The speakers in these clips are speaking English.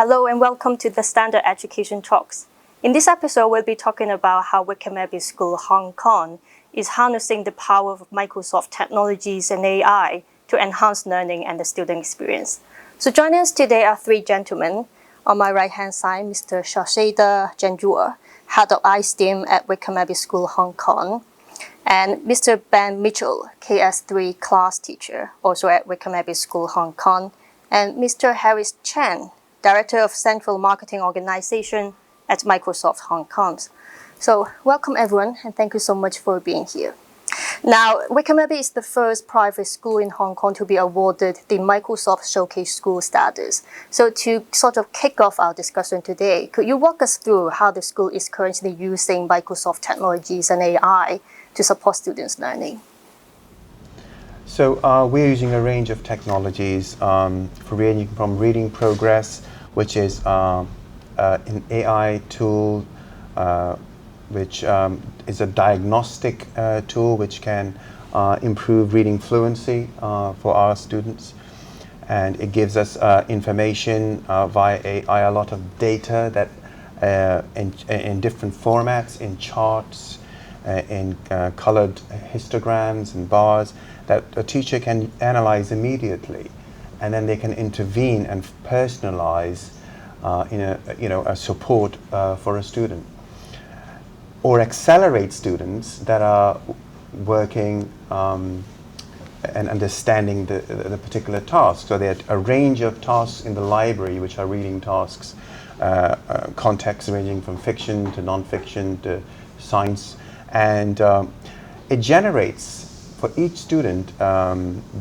Hello and welcome to the Standard Education Talks. In this episode, we'll be talking about how Wycombe Abbey School Hong Kong is harnessing the power of Microsoft technologies and AI to enhance learning and the student experience. So joining us today are three gentlemen. On my right-hand side, Mr. Shahzada Janjua, Head of iSTEAM at Wycombe Abbey School Hong Kong, and Mr. Ben Mitchell, KS3 class teacher, also at Wycombe Abbey School Hong Kong, and Mr. Harris Chen, Director of Central Marketing Organization at Microsoft Hong Kong. So welcome everyone, and thank you so much for being here. Now, Wycombe Abbey is the first private school in Hong Kong to be awarded the Microsoft Showcase School status. So to sort of kick off our discussion today, could you walk us through how the school is currently using Microsoft technologies and AI to support students' learning? So we're using a range of technologies ranging from reading progress, which is an AI tool, which is a diagnostic tool which can improve reading fluency for our students. And it gives us information via AI, a lot of data that in different formats, in charts, in colored histograms and bars, that a teacher can analyze immediately, and then they can intervene and personalize a support for a student, or accelerate students that are working and understanding the particular task. So there are a range of tasks in the library which are reading tasks, contexts ranging from fiction to non-fiction to science, and it generates for each student,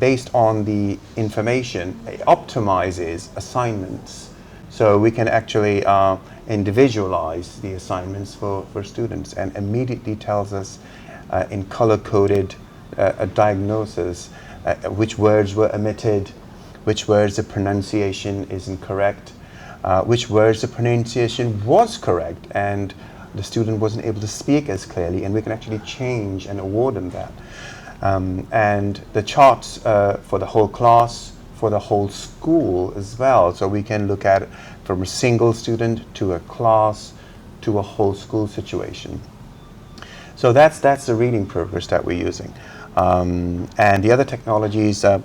based on the information, it optimizes assignments. So we can actually individualize the assignments for students, and immediately tells us in color-coded a diagnosis which words were omitted, which words the pronunciation is incorrect, which words the pronunciation was correct and the student wasn't able to speak as clearly, and we can actually change and award them that. And the charts for the whole class, for the whole school as well. So we can look at it from a single student to a class to a whole school situation. So that's the reading progress that we're using. And the other technologies, that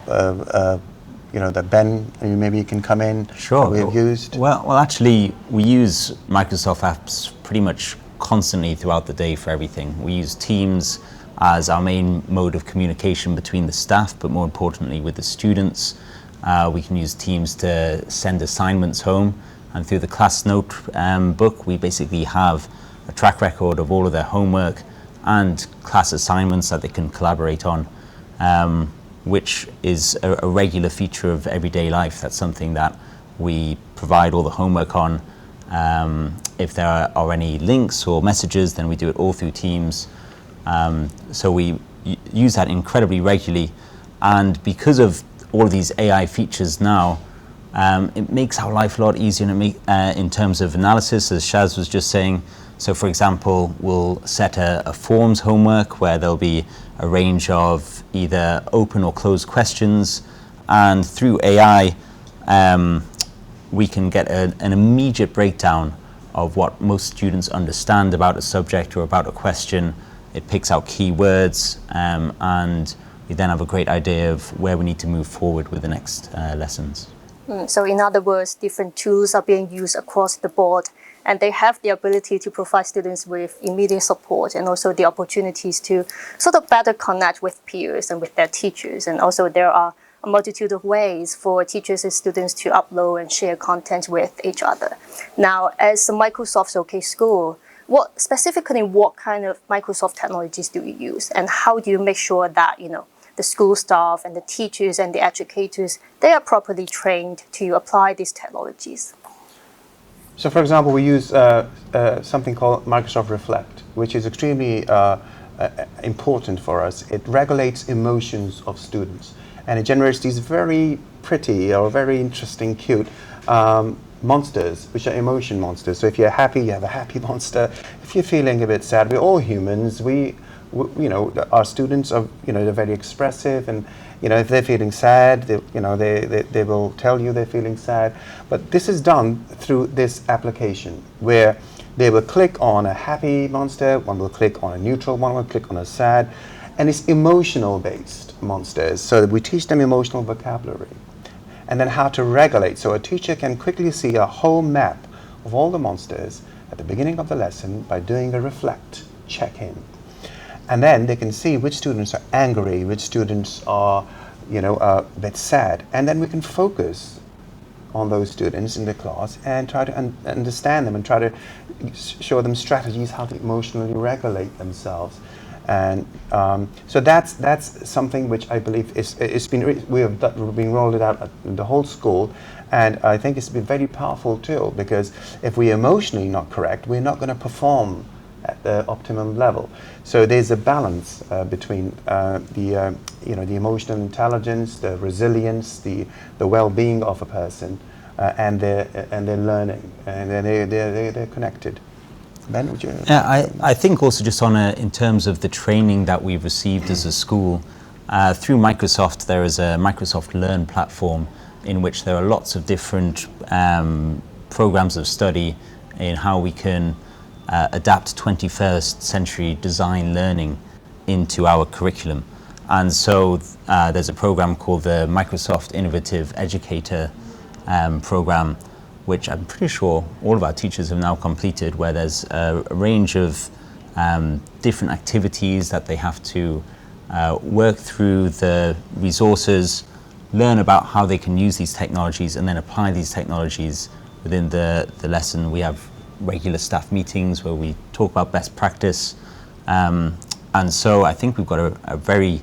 Ben, maybe you can come in. Sure. We've used. Well, actually, we use Microsoft apps pretty much constantly throughout the day for everything. We use Teams as our main mode of communication between the staff, but more importantly with the students. We can use Teams to send assignments home, and through the class note book, we basically have a track record of all of their homework and class assignments that they can collaborate on, which is a regular feature of everyday life. That's something that we provide all the homework on. If there are any links or messages, then we do it all through Teams. So we use that incredibly regularly, and because of all of these AI features now, it makes our life a lot easier in terms of analysis, as Shaz was just saying. So for example, we'll set a forms homework where there'll be a range of either open or closed questions, and through AI we can get an immediate breakdown of what most students understand about a subject or about a question. It picks out keywords, and we then have a great idea of where we need to move forward with the next lessons. So in other words, different tools are being used across the board, and they have the ability to provide students with immediate support, and also the opportunities to sort of better connect with peers and with their teachers. And also there are a multitude of ways for teachers and students to upload and share content with each other. Now, as a Microsoft Showcase School, what kind of Microsoft technologies do you use, and how do you make sure that the school staff and the teachers and the educators, they are properly trained to apply these technologies? So for example, we use something called Microsoft Reflect, which is extremely important for us. It regulates emotions of students, and it generates these very pretty or very interesting, cute monsters, which are emotion monsters. So if you're happy, you have a happy monster. If you're feeling a bit sad, we're all humans. We our students are, they're very expressive, and if they're feeling sad, they will tell you they're feeling sad. But this is done through this application where they will click on a happy monster, one will click on a neutral, one will click on a sad, and it's emotional based monsters. So that we teach them emotional vocabulary and then how to regulate. So a teacher can quickly see a whole map of all the monsters at the beginning of the lesson by doing a reflect, check-in. And then they can see which students are angry, which students are, a bit sad. And then we can focus on those students in the class and try to understand them and try to show them strategies how to emotionally regulate themselves. And so that's something which I believe we have been rolled it out in the whole school, and I think it's been a very powerful tool, because if we're emotionally not correct, we're not going to perform at the optimum level. So there's a balance between the emotional intelligence, the resilience, the well-being of a person, and their learning, and they're connected. Ben, would you? Yeah, I think also just in terms of the training that we've received as a school, through Microsoft, there is a Microsoft Learn platform in which there are lots of different programs of study in how we can adapt 21st century design learning into our curriculum. And so there's a program called the Microsoft Innovative Educator program, which I'm pretty sure all of our teachers have now completed, where there's a range of different activities that they have to work through the resources, learn about how they can use these technologies, and then apply these technologies within the lesson. We have regular staff meetings where we talk about best practice. And so I think we've got a very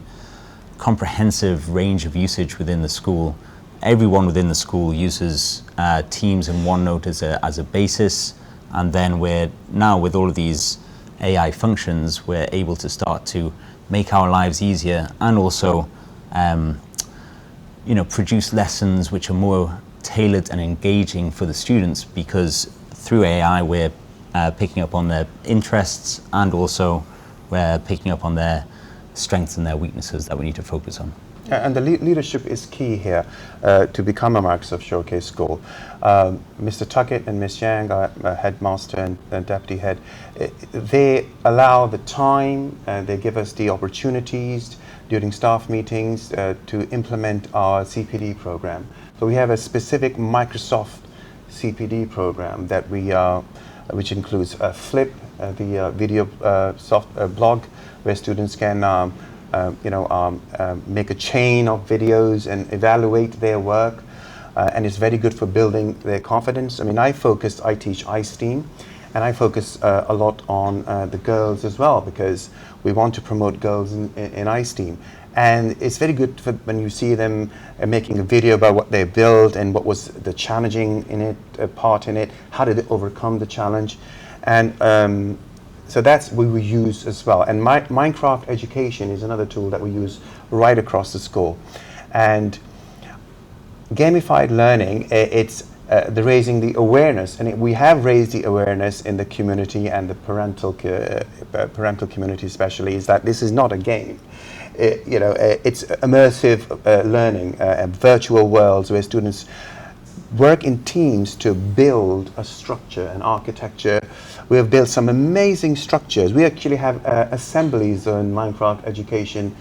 comprehensive range of usage within the school. Everyone within the school uses Teams and OneNote as a basis, and then we're now, with all of these AI functions, we're able to start to make our lives easier, and also produce lessons which are more tailored and engaging for the students, because through AI we're picking up on their interests, and also we're picking up on their strengths and their weaknesses that we need to focus on. And the leadership is key here to become a Microsoft Showcase school. Mr. Tuckett and Ms. Yang, our headmaster and deputy head, they allow the time, they give us the opportunities during staff meetings to implement our CPD program. So we have a specific Microsoft CPD program that which includes Flip, the video blog, where students can make a chain of videos and evaluate their work, and it's very good for building their confidence. I mean, I teach iSTEAM, and I focus a lot on the girls as well, because we want to promote girls in iSTEAM. And it's very good when you see them making a video about what they built and what was the challenging part in it, how did they overcome the challenge. And so that's what we use as well. And Minecraft Education is another tool that we use right across the school. And gamified learning, it's raising the awareness, and we have raised the awareness in the community, and the parental community especially, is that this is not a game. It's immersive learning, virtual worlds where students work in teams to build a structure, an architecture. We have built some amazing structures. We actually have assemblies on Minecraft Education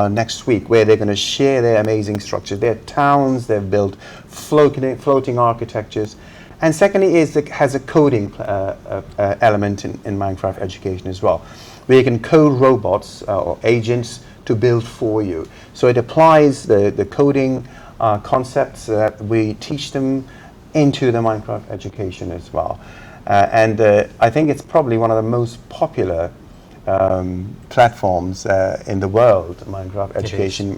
next week, where they're going to share their amazing structures. Their towns, they've built floating architectures. And secondly, it has a coding element in Minecraft Education as well, where you can code robots or agents to build for you. So it applies the coding concepts that we teach them into the Minecraft Education as well. And I think it's probably one of the most popular platforms in the world, Minecraft Education,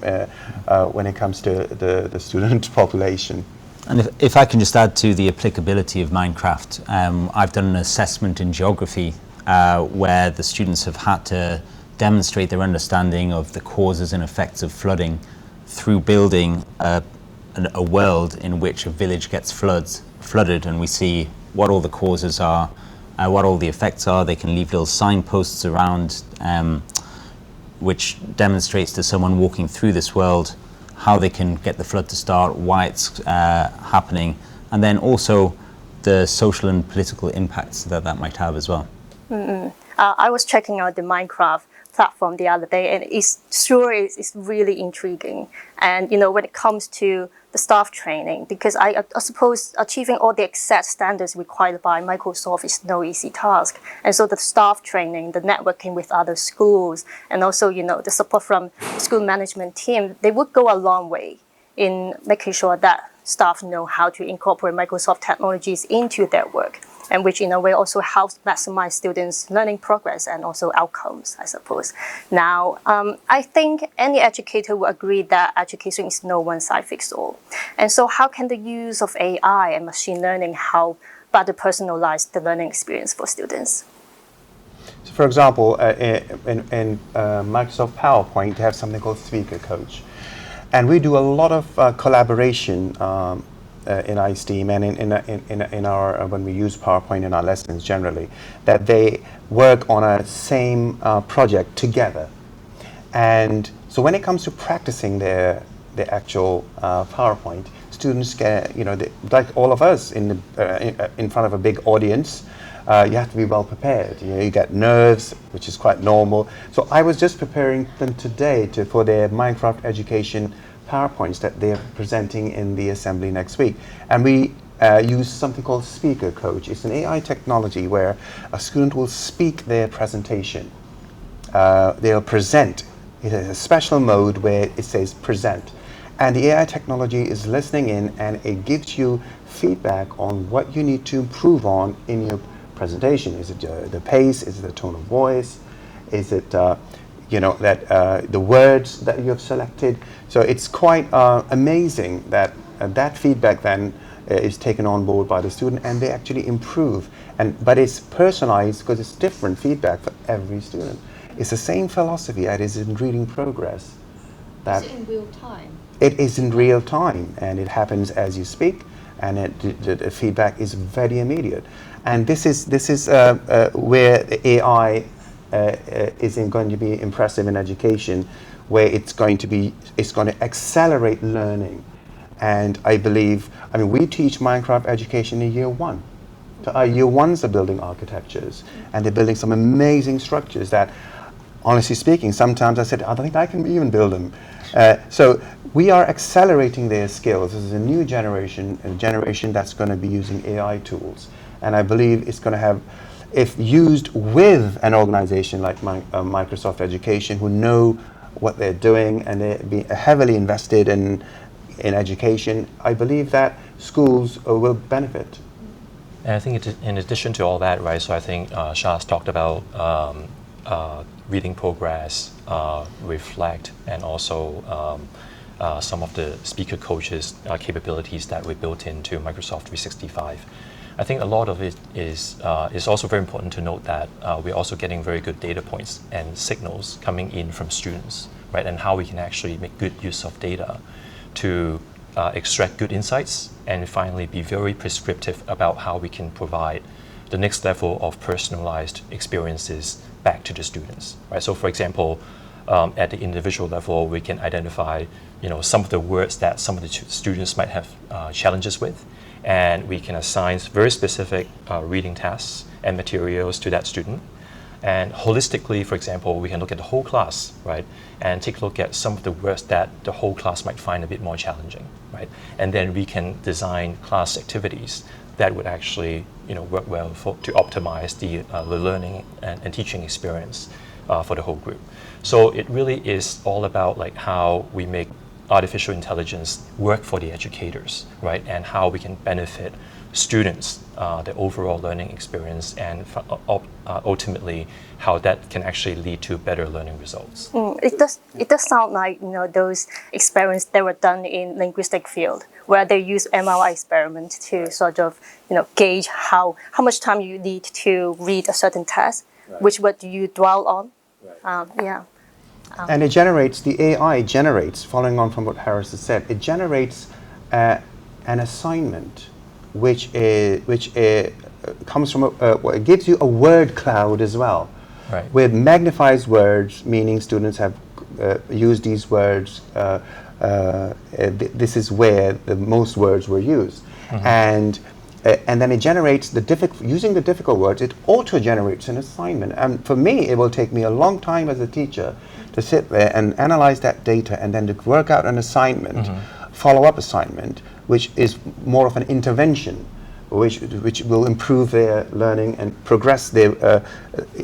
when it comes to the student population. And if I can just add to the applicability of Minecraft, I've done an assessment in geography where the students have had to demonstrate their understanding of the causes and effects of flooding through building a world in which a village gets flooded, and we see what all the causes are, what all the effects are. They can leave little signposts around which demonstrates to someone walking through this world how they can get the flood to start, why it's happening, and then also the social and political impacts that that might have as well. I was checking out the Minecraft platform the other day, and it's really intriguing. And when it comes to the staff training, because I suppose achieving all the exact standards required by Microsoft is no easy task. And so the staff training, the networking with other schools, and also the support from the school management team, they would go a long way in making sure that staff know how to incorporate Microsoft technologies into their work, and which in a way also helps maximize students' learning progress and also outcomes, I suppose. Now, I think any educator will agree that education is no one-size-fits-all. And so how can the use of AI and machine learning help better personalize the learning experience for students? So for example, in Microsoft PowerPoint, they have something called Speaker Coach. And we do a lot of collaboration in iSteam and in our when we use PowerPoint in our lessons generally, that they work on a same project together. And so when it comes to practicing their actual PowerPoint, students get, like all of us in front of a big audience, you have to be well prepared. You get nerves, which is quite normal. So I was just preparing them today for their Minecraft education PowerPoints that they're presenting in the assembly next week. And we use something called Speaker Coach. It's an AI technology where a student will speak their presentation. They'll present. It has a special mode where it says present. And the AI technology is listening in, and it gives you feedback on what you need to improve on in your presentation. Is it the pace? Is it the tone of voice? Is it the words that you have selected? So it's quite amazing that that feedback then is taken on board by the student, and they actually improve. But it's personalized because it's different feedback for every student. It's the same philosophy that is in reading progress. Is it in real time? It is in real time, and it happens as you speak, and the feedback is very immediate. And this is where the AI is going to be impressive in education, where it's going to accelerate learning. And I believe, we teach Minecraft education in year one. So our year ones are building architectures, and they're building some amazing structures that, honestly speaking, sometimes I said, I don't think I can even build them. So we are accelerating their skills. This is a new generation, a generation that's going to be using AI tools. And I believe it's going to have, if used with an organization like Microsoft Education, who know what they're doing and they're being heavily invested in education, I believe that schools will benefit. And I think in addition to all that, right, so I think Shah's talked about reading progress, reflect, and also some of the speaker coaches capabilities that we built into Microsoft 365. I think a lot of it is also very important to note that we're also getting very good data points and signals coming in from students, right? And how we can actually make good use of data to extract good insights, and finally be very prescriptive about how we can provide the next level of personalized experiences back to the students, right? So for example, at the individual level, we can identify some of the words that some of the students might have challenges with, and we can assign very specific reading tasks and materials to that student. And holistically, for example, we can look at the whole class, right, and take a look at some of the words that the whole class might find a bit more challenging, right? And then we can design class activities that would actually work well to optimize the learning and teaching experience for the whole group. So it really is all about how we make artificial intelligence work for the educators, right? And how we can benefit students, the overall learning experience, and ultimately how that can actually lead to better learning results. It does sound like those experiments that were done in linguistic field, where they use MRI experiment to sort of gauge how much time you need to read a certain text, right. Which word do you dwell on, right. And it generates, the AI generates, following on from what Harris has said, it generates an assignment which comes from, it gives you a word cloud as well. Right. with magnifies words, meaning students have used these words. This is where the most words were used, and then it generates using the difficult words. It auto generates an assignment, and for me, it will take me a long time as a teacher to sit there and analyze that data, and then to work out an assignment, follow-up assignment, which is more of an intervention, which will improve their learning and progress them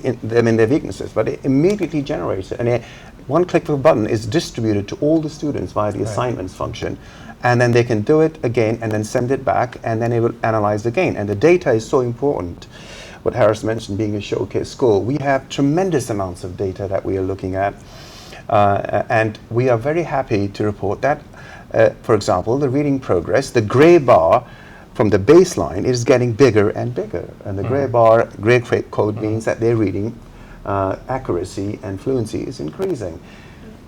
in their weaknesses. But it immediately generates it, and one click of a button is distributed to all the students via the assignments function, and then they can do it again and then send it back, and then it will analyze again. And the data is so important. What Harris mentioned, being a showcase school, we have tremendous amounts of data that we are looking at, and we are very happy to report that, for example, the reading progress, the gray bar from the baseline is getting bigger and bigger, and the gray code means that their reading accuracy and fluency is increasing,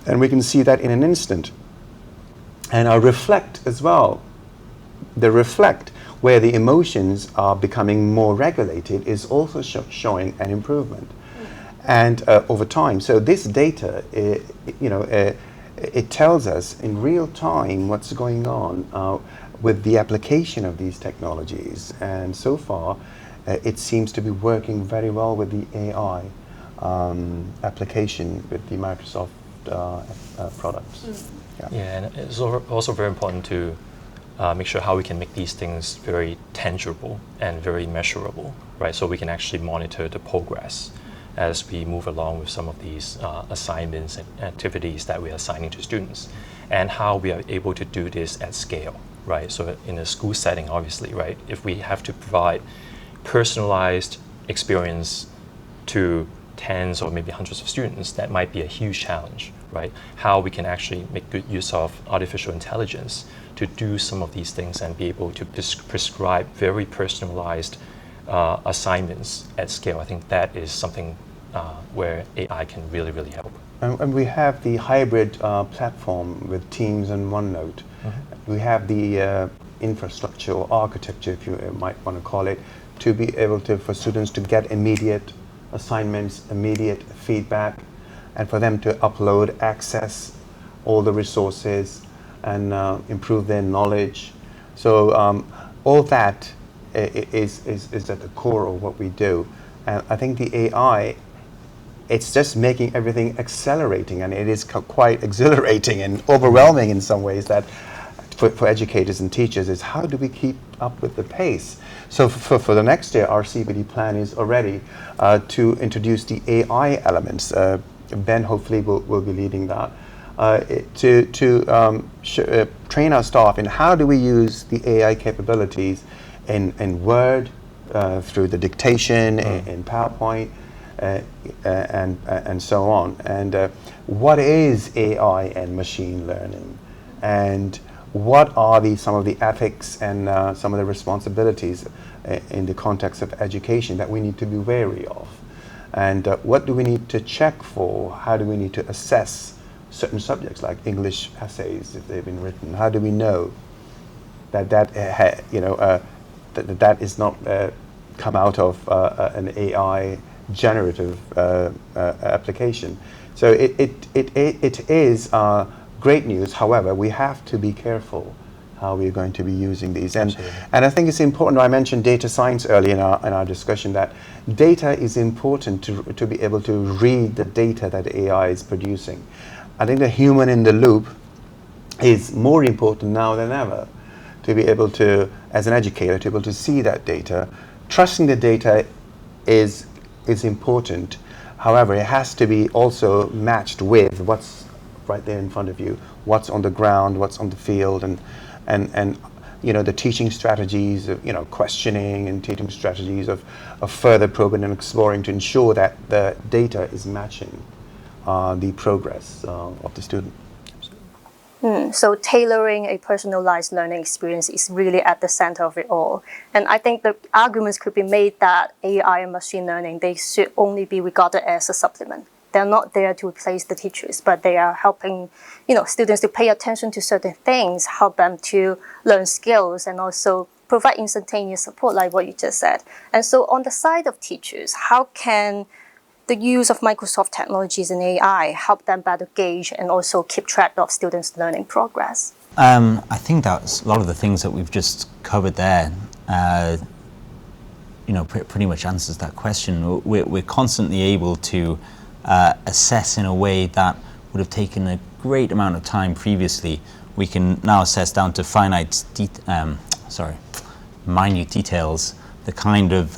and we can see that in an instant. And our reflect as well, the reflect, where the emotions are becoming more regulated, is also showing an improvement, and over time. So this data, it tells us in real time what's going on with the application of these technologies, and so far it seems to be working very well with the AI application with the Microsoft products. Yeah, and it's also very important to make sure how we can make these things very tangible and very measurable, right? So we can actually monitor the progress as we move along with some of these assignments and activities that we are assigning to students, and how we are able to do this at scale, right? So in a school setting, obviously, right, if we have to provide personalized experience to tens or maybe hundreds of students, that might be a huge challenge, right? How we can actually make good use of artificial intelligence to do some of these things and be able to prescribe very personalized assignments at scale. I think that is something where AI can really, really help. And we have the hybrid platform with Teams and OneNote. We have the infrastructure or architecture, if you might want to call it, to be able to, for students to get immediate assignments, immediate feedback, and for them to upload, access all the resources, and improve their knowledge. So all that is at the core of what we do. And I think the AI, it's just making everything accelerating, and it is quite exhilarating and overwhelming in some ways, that for educators and teachers, is how do we keep up with the pace? So for the next year, our CPD plan is already to introduce the AI elements. Ben hopefully will be leading that, to train our staff in how do we use the AI capabilities in Word, through the dictation, in PowerPoint, and so on. And what is AI and machine learning? And what are some of the ethics and some of the responsibilities in the context of education that we need to be wary of? And what do we need to check for? How do we need to assess certain subjects like English essays if they've been written? How do we know that that is not come out of an AI generative application? So it is great news. However, we have to be careful how we're going to be using these. And I think it's important, I mentioned data science earlier in our discussion, that data is important to be able to read the data that AI is producing. I think the human in the loop is more important now than ever, to be able to, as an educator, to be able to see that data. Trusting the data is important. However, it has to be also matched with what's right there in front of you, what's on the ground, what's on the field, and the teaching strategies of questioning, and teaching strategies of further probing and exploring to ensure that the data is matching the progress of the student. So tailoring a personalized learning experience is really at the center of it all. And I think the arguments could be made that AI and machine learning, they should only be regarded as a supplement. They're not there to replace the teachers, but they are helping students to pay attention to certain things, help them to learn skills, and also provide instantaneous support like what you just said. And so on the side of teachers, how can the use of Microsoft technologies and AI help them better gauge and also keep track of students' learning progress? I think that's a lot of the things that we've just covered there. Pretty much answers that question. We're constantly able to assess in a way that would have taken a great amount of time previously. We can now assess down to minute details, the kind of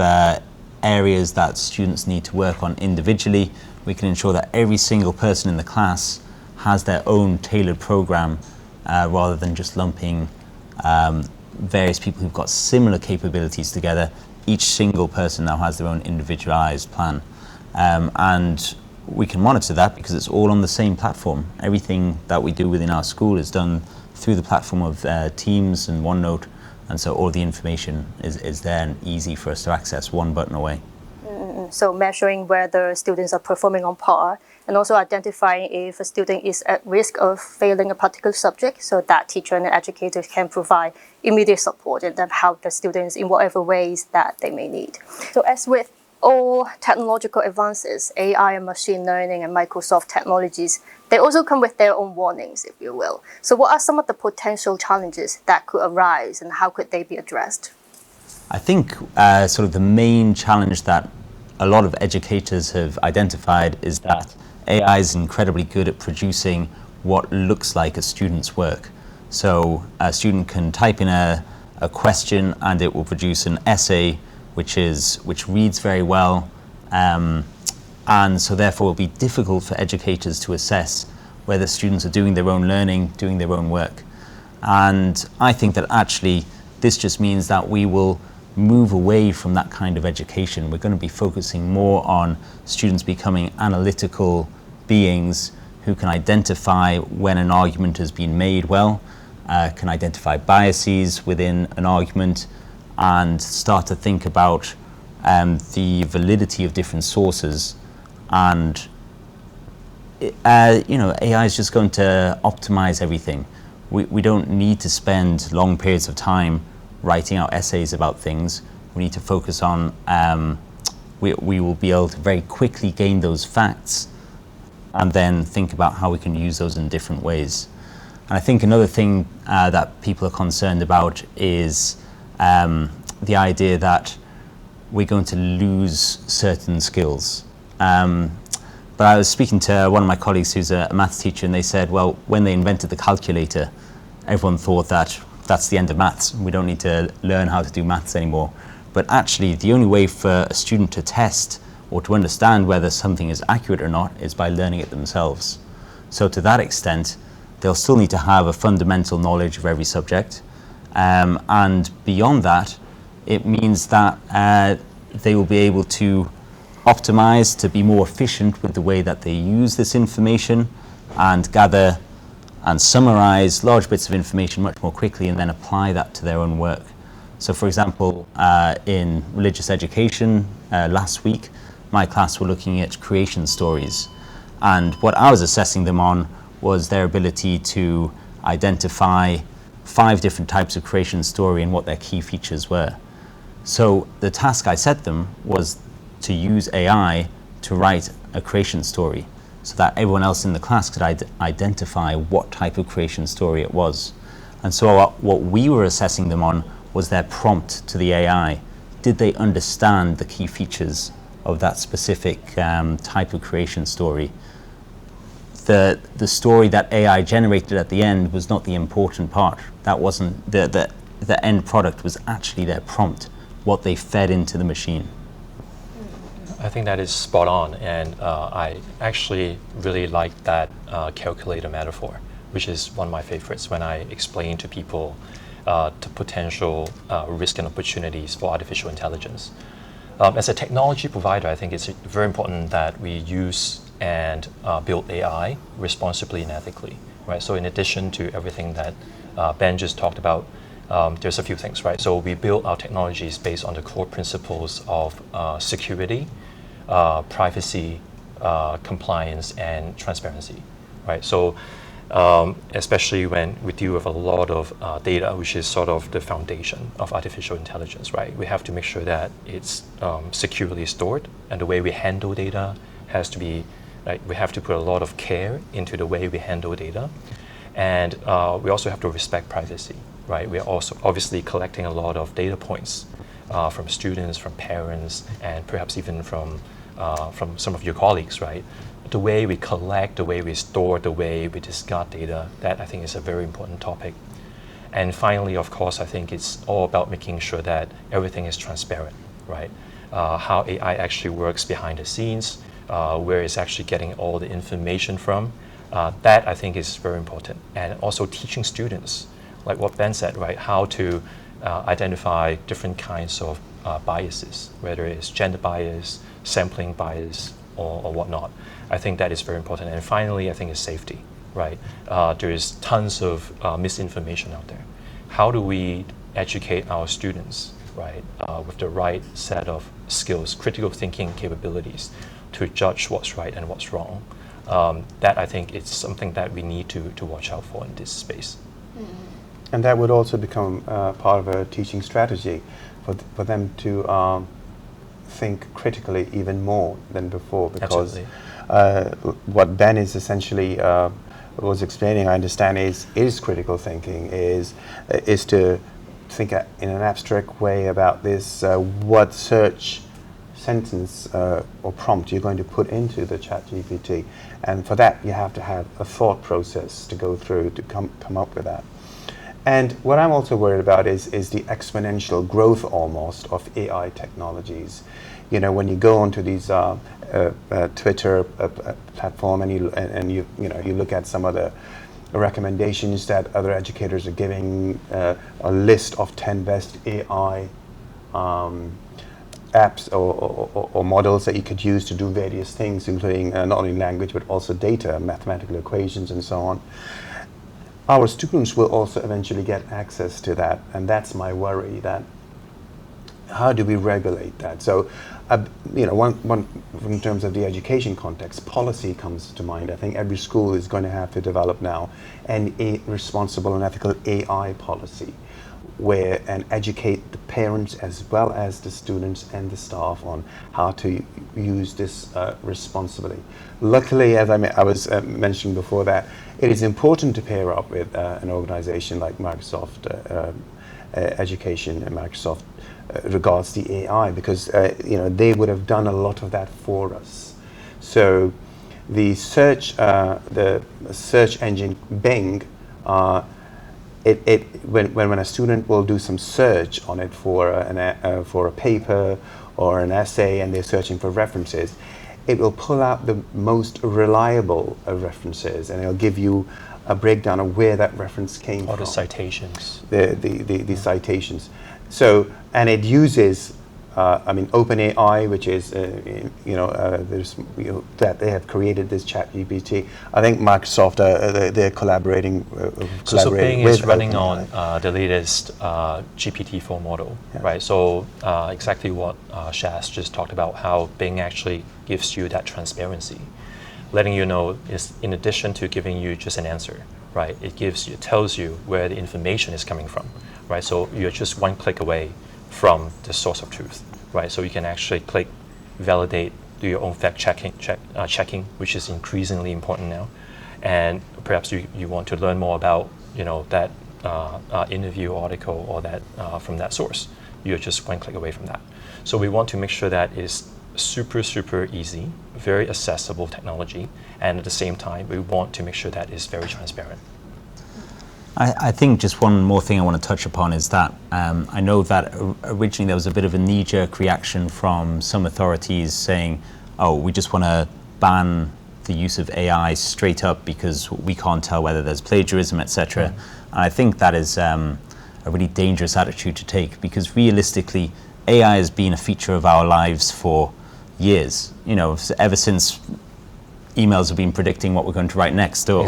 areas that students need to work on individually. We can ensure that every single person in the class has their own tailored program rather than just lumping various people who've got similar capabilities together. Each single person now has their own individualized plan. And we can monitor that because it's all on the same platform. Everything that we do within our school is done through the platform of Teams and OneNote, and so all the information is there and easy for us to access one button away. So measuring whether students are performing on par and also identifying if a student is at risk of failing a particular subject so that teacher and educator can provide immediate support and then help the students in whatever ways that they may need. So as with all technological advances, AI and machine learning and Microsoft technologies, they also come with their own warnings, if you will. So what are some of the potential challenges that could arise and how could they be addressed? I think sort of the main challenge that a lot of educators have identified is that AI is incredibly good at producing what looks like a student's work. So a student can type in a question and it will produce an essay which reads very well, and so therefore it will be difficult for educators to assess whether students are doing their own learning, doing their own work. And I think that actually this just means that we will move away from that kind of education. We're going to be focusing more on students becoming analytical beings who can identify when an argument has been made well, can identify biases within an argument, and start to think about the validity of different sources. And AI is just going to optimize everything. We don't need to spend long periods of time writing out essays about things. We need to focus on, we will be able to very quickly gain those facts and then think about how we can use those in different ways. And I think another thing that people are concerned about is the idea that we're going to lose certain skills. But I was speaking to one of my colleagues who's a maths teacher, and they said, well, when they invented the calculator, everyone thought that that's the end of maths. We don't need to learn how to do maths anymore. But actually, the only way for a student to test or to understand whether something is accurate or not is by learning it themselves. So to that extent, they'll still need to have a fundamental knowledge of every subject. And beyond that, it means that they will be able to optimize to be more efficient with the way that they use this information and gather and summarize large bits of information much more quickly and then apply that to their own work. So for example, in religious education last week, my class were looking at creation stories. And what I was assessing them on was their ability to identify 5 different types of creation story and what their key features were. So the task I set them was to use AI to write a creation story so that everyone else in the class could identify what type of creation story it was. And so what we were assessing them on was their prompt to the AI. Did they understand the key features of that specific type of creation story? The story that AI generated at the end was not the important part. That wasn't the end product, was actually their prompt, what they fed into the machine. I think that is spot on, and I actually really like that calculator metaphor, which is one of my favorites when I explain to people the potential risk and opportunities for artificial intelligence. As a technology provider, I think it's very important that we use and build AI responsibly and ethically, right? So in addition to everything that Ben just talked about, there's a few things, right? So we build our technologies based on the core principles of security, privacy, compliance, and transparency, right? So especially when we deal with a lot of data, which is sort of the foundation of artificial intelligence, right? We have to make sure that it's securely stored, and the way we handle data has to be, like, we have to put a lot of care into the way we handle data. And we also have to respect privacy, right? We are also obviously collecting a lot of data points from students, from parents, and perhaps even from some of your colleagues, right? The way we collect, the way we store, the way we discard data, that I think is a very important topic. And finally, of course, I think it's all about making sure that everything is transparent, right? How AI actually works behind the scenes, where it's actually getting all the information from. That I think is very important. And also teaching students, like what Ben said, right? How to identify different kinds of biases, whether it's gender bias, sampling bias, or whatnot. I think that is very important. And finally, I think it's safety, right? There is tons of misinformation out there. How do we educate our students, right, with the right set of skills, critical thinking capabilities to judge what's right and what's wrong? That I think it's something that we need to watch out for in this space. And that would also become part of a teaching strategy for them to think critically even more than before, because what Ben is essentially was explaining, I understand, is critical thinking, is to think in an abstract way about this, what search sentence or prompt you're going to put into the ChatGPT, and for that you have to have a thought process to go through to come up with that. And what I'm also worried about is the exponential growth almost of AI technologies. You know, when you go onto these Twitter platform and you look at some of the recommendations that other educators are giving, a list of 10 best AI apps or models that you could use to do various things, including not only language but also data, mathematical equations, and so on. Our students will also eventually get access to that, and that's my worry. That how do we regulate that? So, one in terms of the education context, policy comes to mind. I think every school is going to have to develop now a responsible and ethical AI policy, and educate the parents as well as the students and the staff on how to use this responsibly. Luckily, as I was mentioning before, that it is important to pair up with an organization like Microsoft Education and Microsoft regards the AI, because they would have done a lot of that for us. So the search engine Bing, when a student will do some search on it for a paper or an essay, and they're searching for references, it will pull out the most reliable references, and it'll give you a breakdown of where that reference came from. Or the citations. The citations. So, and it uses, OpenAI, which is, that they have created this ChatGPT. I think Microsoft, they're collaborating. So Bing is running on the latest GPT-4 model, right? So exactly what Shaz just talked about, how Bing actually gives you that transparency, letting you know is in addition to giving you just an answer, right? It tells you where the information is coming from, right? So you're just one click away from the source of truth, right? So you can actually click, validate, do your own fact checking, which is increasingly important now. And perhaps you want to learn more about that interview article or that from that source. You're just one click away from that. So we want to make sure that is super, super easy, very accessible technology, and at the same time, we want to make sure that is very transparent. I think just one more thing I want to touch upon is that I know that originally there was a bit of a knee-jerk reaction from some authorities saying, oh, we just want to ban the use of AI straight up because we can't tell whether there's plagiarism, etc. And I think that is a really dangerous attitude to take, because realistically, AI has been a feature of our lives for years. Ever since emails have been predicting what we're going to write next or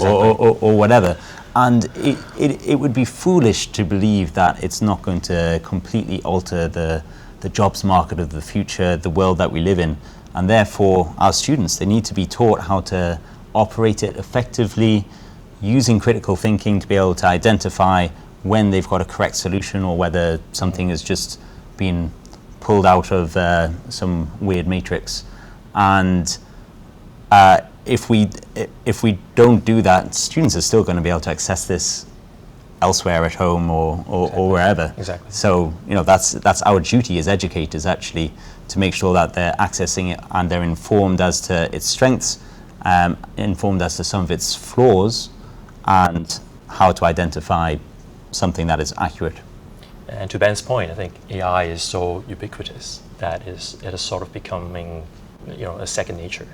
whatever. And it would be foolish to believe that it's not going to completely alter the jobs market of the future, the world that we live in. And therefore, our students, they need to be taught how to operate it effectively, using critical thinking to be able to identify when they've got a correct solution or whether something has just been pulled out of some weird matrix. And if we don't do that, students are still going to be able to access this elsewhere at home or wherever. Exactly. So that's our duty as educators, actually, to make sure that they're accessing it and they're informed as to its strengths, informed as to some of its flaws, and how to identify something that is accurate. And to Ben's point, I think AI is so ubiquitous that it is sort of becoming, a second nature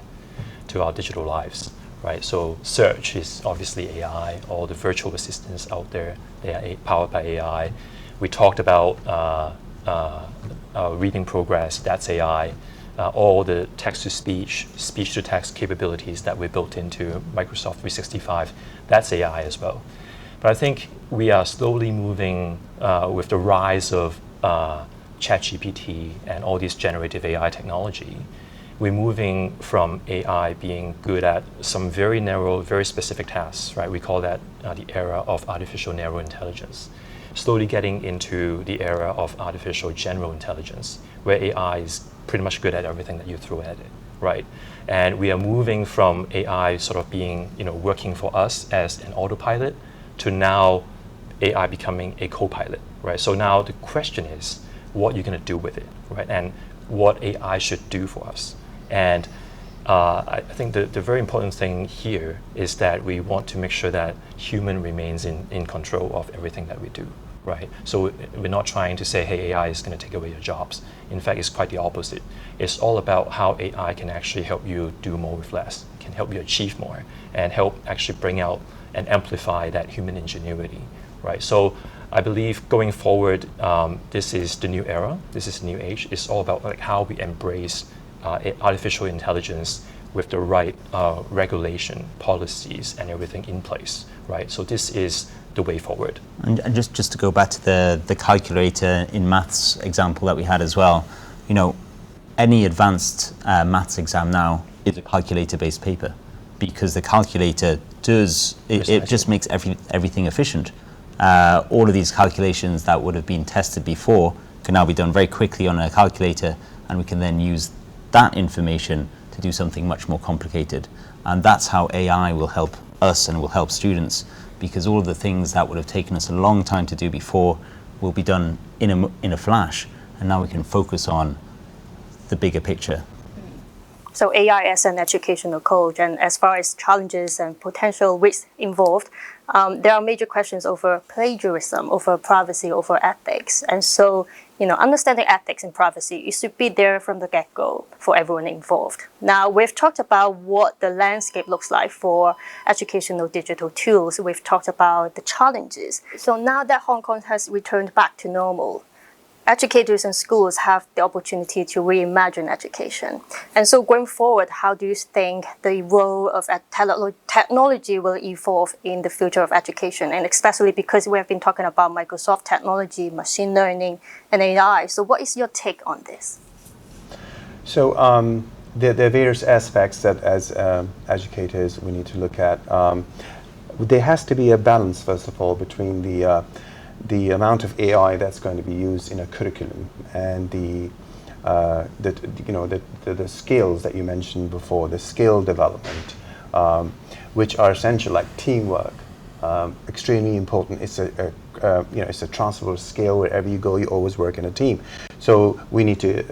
to our digital lives, right? So search is obviously AI. All the virtual assistants out there, they are powered by AI. We talked about reading progress, that's AI. All the text-to-speech, speech-to-text capabilities that we built into Microsoft 365, that's AI as well. But I think we are slowly moving with the rise of ChatGPT and all this generative AI technology. We're moving from AI being good at some very narrow, very specific tasks, right? We call that the era of artificial narrow intelligence. Slowly getting into the era of artificial general intelligence, where AI is pretty much good at everything that you throw at it, right? And we are moving from AI sort of being, working for us as an autopilot to now AI becoming a co-pilot, right? So now the question is, what you're going to do with it, right? And what AI should do for us. And I think the very important thing here is that we want to make sure that human remains in control of everything that we do, right? So we're not trying to say, hey, AI is going to take away your jobs. In fact, it's quite the opposite. It's all about how AI can actually help you do more with less, can help you achieve more, and help actually bring out and amplify that human ingenuity, right? So I believe going forward, this is the new era, this is the new age. It's all about how we embrace artificial intelligence with the right regulation, policies, and everything in place, right? So this is the way forward. And just to go back to the calculator in maths example that we had as well, any advanced maths exam now is a calculator-based paper, because the calculator it just makes everything efficient. All of these calculations that would have been tested before can now be done very quickly on a calculator, and we can then use that information to do something much more complicated. And that's how AI will help us and will help students, because all of the things that would have taken us a long time to do before will be done in a flash, and now we can focus on the bigger picture. So AI as an educational coach, and as far as challenges and potential risks involved, there are major questions over plagiarism, over privacy, over ethics. And so, understanding ethics and privacy, it should be there from the get-go for everyone involved. Now, we've talked about what the landscape looks like for educational digital tools. We've talked about the challenges. So now that Hong Kong has returned back to normal, educators and schools have the opportunity to reimagine education. And so going forward, how do you think the role of technology will evolve in the future of education? And especially because we have been talking about Microsoft technology, machine learning, and AI. So what is your take on this? So there are various aspects that as educators we need to look at. There has to be a balance, first of all, between the amount of AI that's going to be used in a curriculum and the skills that you mentioned before, the skill development, which are essential, like teamwork, extremely important. It's a transferable skill. Wherever you go, you always work in a team. So we need to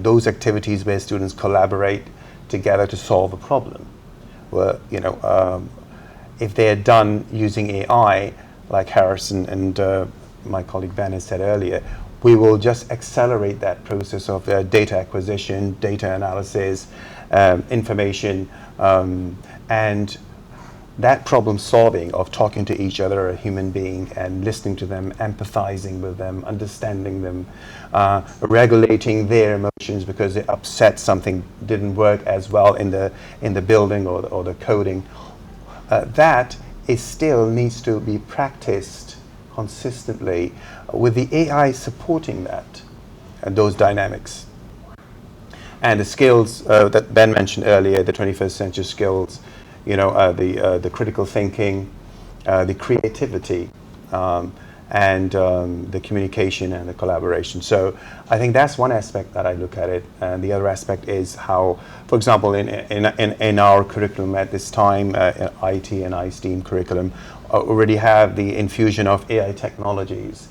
those activities where students collaborate together to solve a problem. Well, if they are done using AI, like Harrison and my colleague Ben has said earlier, we will just accelerate that process of data acquisition, data analysis, information, and that problem solving of talking to each other, a human being, and listening to them, empathizing with them, understanding them, regulating their emotions because they upset, something didn't work as well in the building or the coding. That still needs to be practiced consistently with the AI supporting that and those dynamics. And the skills that Ben mentioned earlier, the 21st century skills, the critical thinking, the creativity, and the communication and the collaboration. So I think that's one aspect that I look at it. And the other aspect is how, for example, in our curriculum at this time, IT and iSTEAM curriculum already have the infusion of AI technologies.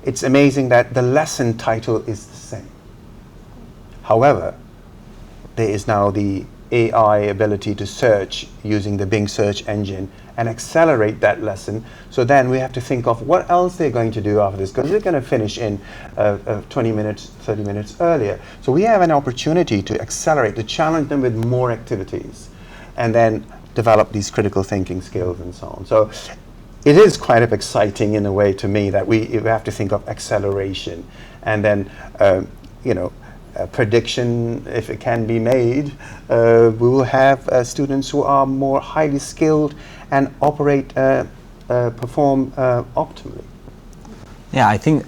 It's amazing that the lesson title is the same. However, there is now the AI ability to search using the Bing search engine and accelerate that lesson. So then we have to think of what else they're going to do after this, because they're going to finish in 20 minutes, 30 minutes earlier. So we have an opportunity to accelerate, to challenge them with more activities, and then develop these critical thinking skills and so on. So it is quite exciting in a way to me that we have to think of acceleration, and then prediction, if it can be made, we will have students who are more highly skilled and perform optimally. Yeah, I think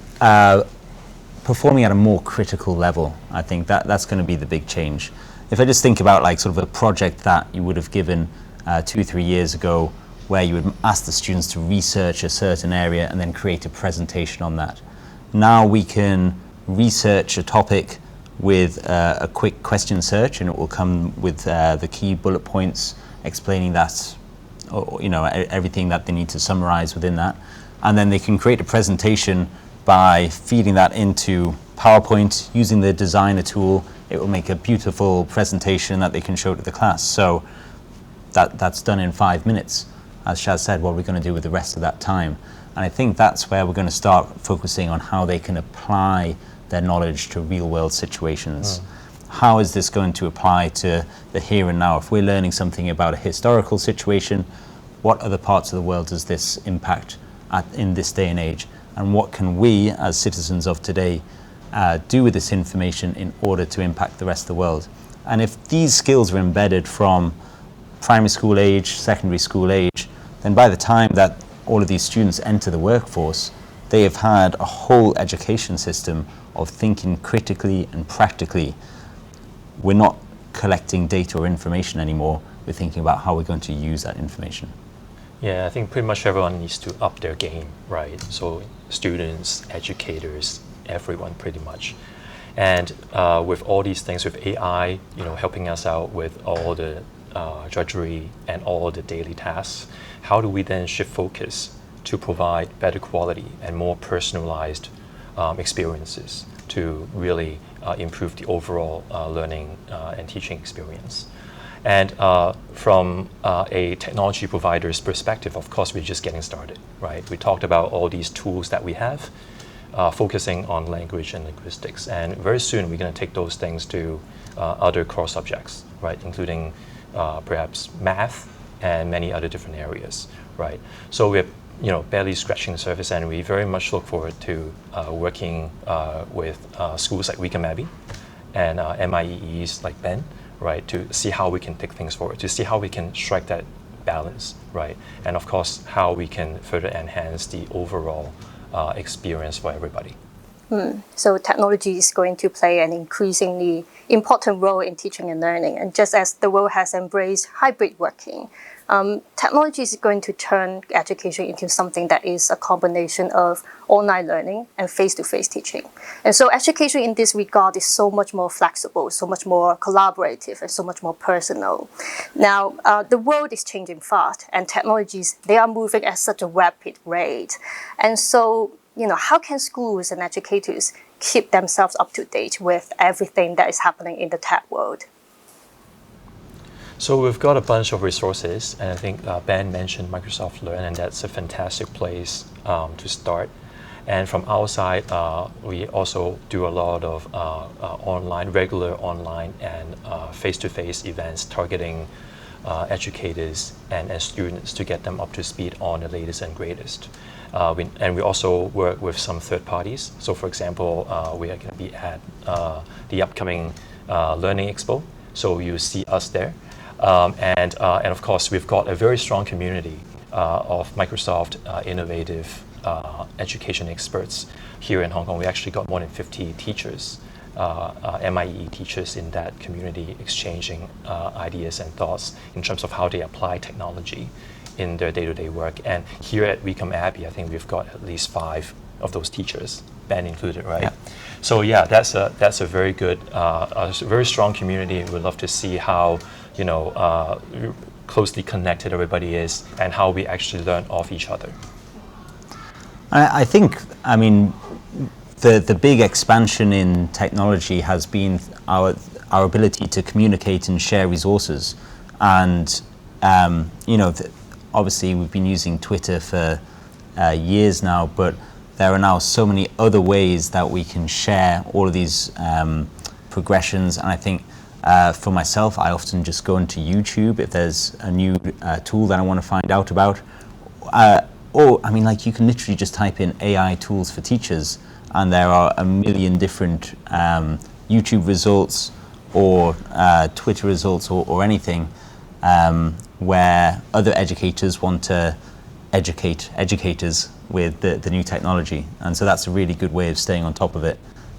performing at a more critical level, I think that's going to be the big change. If I just think about like sort of a project that you would have given 2-3 years ago, where you would ask the students to research a certain area and then create a presentation on that. Now we can research a topic with a quick question search, and it will come with the key bullet points explaining that, or, everything that they need to summarize within that. And then they can create a presentation by feeding that into PowerPoint using the designer tool. It will make a beautiful presentation that they can show to the class. So that's done in 5 minutes. As Shaz said, what are we going to do with the rest of that time? And I think that's where we're going to start focusing on how they can apply their knowledge to real-world situations. How is this going to apply to the here and now? If we're learning something about a historical situation, what other parts of the world does this impact in this day and age? And what can we, as citizens of today, do with this information in order to impact the rest of the world? And if these skills are embedded from primary school age, secondary school age, then by the time that all of these students enter the workforce, they have had a whole education system of thinking critically and practically. We're not collecting data or information anymore. We're thinking about how we're going to use that information. Yeah, I think pretty much everyone needs to up their game, right? So students, educators, everyone pretty much. And with all these things, with AI, helping us out with all the drudgery and all the daily tasks, how do we then shift focus to provide better quality and more personalized experiences to really improve the overall learning and teaching experience? And from a technology provider's perspective, of course, we're just getting started, right? We talked about all these tools that we have, focusing on language and linguistics. And very soon, we're going to take those things to other core subjects, right? Including perhaps math and many other different areas, right? So we're barely scratching the surface, and we very much look forward to working with schools like Wycombe Abbey and MIEEs like Ben, right, to see how we can take things forward, to see how we can strike that balance, right, and of course how we can further enhance the overall experience for everybody. So technology is going to play an increasingly important role in teaching and learning. And just as the world has embraced hybrid working, technology is going to turn education into something that is a combination of online learning and face-to-face teaching. And so education in this regard is so much more flexible, so much more collaborative, and so much more personal. Now, the world is changing fast, and technologies, they are moving at such a rapid rate. And so, how can schools and educators keep themselves up to date with everything that is happening in the tech world? So we've got a bunch of resources, and I think Ben mentioned Microsoft Learn, and that's a fantastic place to start. And from our side, we also do a lot of regular online and face-to-face events targeting educators and students to get them up to speed on the latest and greatest. And we also work with some third parties. So for example, we are going to be at the upcoming Learning Expo, so you see us there. And of course, we've got a very strong community of Microsoft innovative education experts here in Hong Kong. We actually got more than 50 teachers, MIE teachers in that community, exchanging ideas and thoughts in terms of how they apply technology in their day-to-day work. And here at Wycombe Abbey, I think we've got at least 5 of those teachers, Ben included, right? Yeah. So yeah, that's a very good, a very strong community. We'd love to see how, you know, closely connected everybody is and how we actually learn off each other. I think, I mean, the big expansion in technology has been our ability to communicate and share resources. And, you know, obviously we've been using Twitter for years now, but there are now so many other ways that we can share all of these progressions. And I think for myself, I often just go into YouTube if there's a new tool that I want to find out about. Or, I mean, like, you can literally just type in AI tools for teachers, and there are a million different YouTube results or Twitter results or anything where other educators want to educate educators with the new technology. And so that's a really good way of staying on top of it,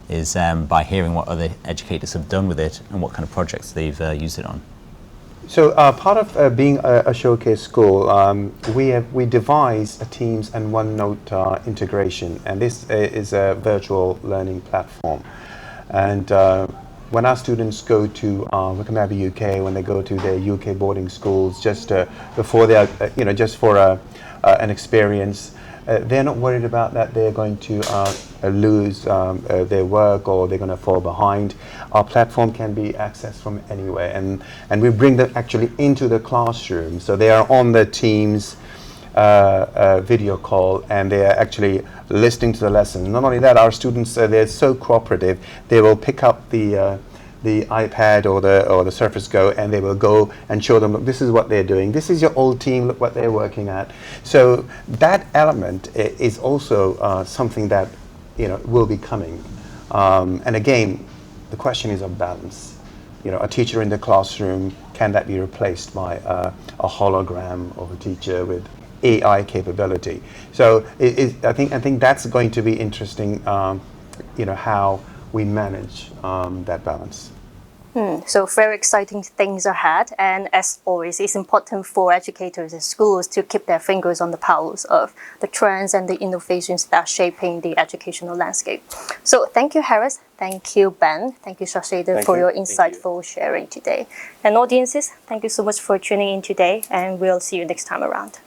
is by hearing what other educators have done with it and what kind of projects they've used it on. So part of being a showcase school, we devise a Teams and OneNote integration, and this is a virtual learning platform. And when our students go to Wycombe Abbey UK, when they go to their UK boarding schools, just before they are, you know, just for an experience, they're not worried about that they're going to lose their work or they're going to fall behind. Our platform can be accessed from anywhere, and we bring them actually into the classroom. So they are on the Teams video call, and they are actually listening to the lesson. Not only that, our students, they're so cooperative, they will pick up the iPad or the Surface Go, and they will go and show them, look, this is what they're doing. This is your old team, look what they're working at. So that element is also something that, you know, will be coming. And again, the question is of balance. You know, a teacher in the classroom, can that be replaced by a hologram of a teacher with AI capability? So I think that's going to be interesting, you know, how we manage that balance. So very exciting things ahead, and as always, it's important for educators and schools to keep their fingers on the pulse of the trends and the innovations that are shaping the educational landscape. So thank you, Harris. Thank you, Ben. Thank you, Shahzada, for your insightful sharing today. And audiences, thank you so much for tuning in today, and we'll see you next time around.